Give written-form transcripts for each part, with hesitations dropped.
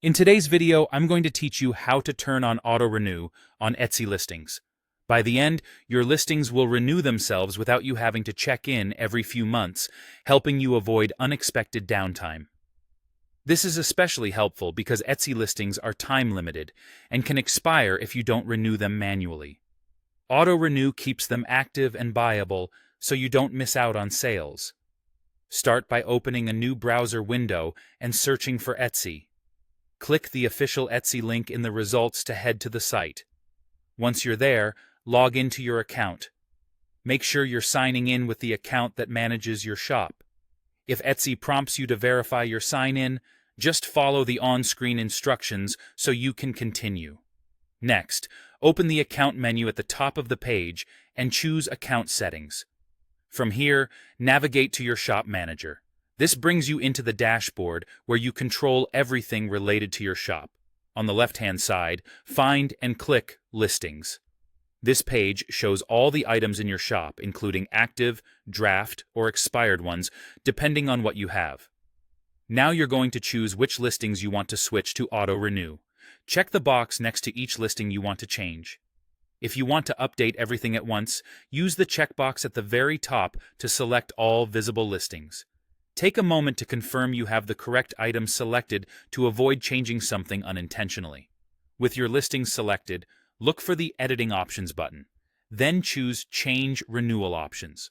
In today's video, I'm going to teach you how to turn on auto-renew on Etsy listings. By the end, your listings will renew themselves without you having to check in every few months, helping you avoid unexpected downtime. This is especially helpful because Etsy listings are time-limited and can expire if you don't renew them manually. Auto-renew keeps them active and buyable so you don't miss out on sales. Start by opening a new browser window and searching for Etsy. Click the official Etsy link in the results to head to the site. Once you're there, log into your account. Make sure you're signing in with the account that manages your shop. If Etsy prompts you to verify your sign-in, just follow the on-screen instructions so you can continue. Next, open the account menu at the top of the page and choose Account Settings. From here, navigate to your shop manager. This brings you into the dashboard where you control everything related to your shop. On the left-hand side, find and click Listings. This page shows all the items in your shop, including active, draft, or expired ones, depending on what you have. Now you're going to choose which listings you want to switch to auto-renew. Check the box next to each listing you want to change. If you want to update everything at once, use the checkbox at the very top to select all visible listings. Take a moment to confirm you have the correct items selected to avoid changing something unintentionally. With your listings selected, look for the Editing Options button. Then choose Change Renewal Options.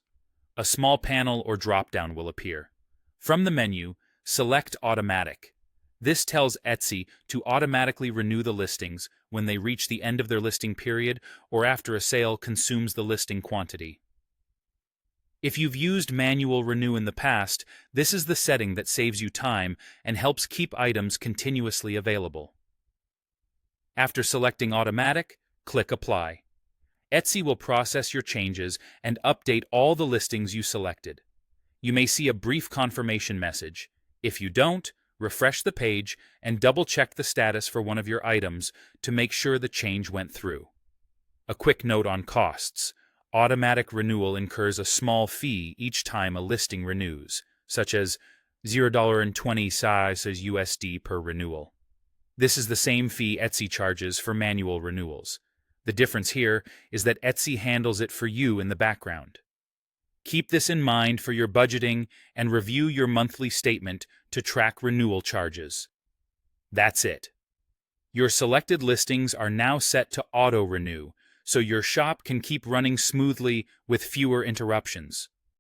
A small panel or drop-down will appear. From the menu, select Automatic. This tells Etsy to automatically renew the listings when they reach the end of their listing period or after a sale consumes the listing quantity. If you've used manual renew in the past, this is the setting that saves you time and helps keep items continuously available. After selecting Automatic, click Apply. Etsy will process your changes and update all the listings you selected. You may see a brief confirmation message. If you don't, refresh the page and double-check the status for one of your items to make sure the change went through. A quick note on costs. Automatic renewal incurs a small fee each time a listing renews, such as $0.20 USD per renewal. This is the same fee Etsy charges for manual renewals. The difference here is that Etsy handles it for you in the background. Keep this in mind for your budgeting and review your monthly statement to track renewal charges. That's it. Your selected listings are now set to auto-renew, so your shop can keep running smoothly with fewer interruptions.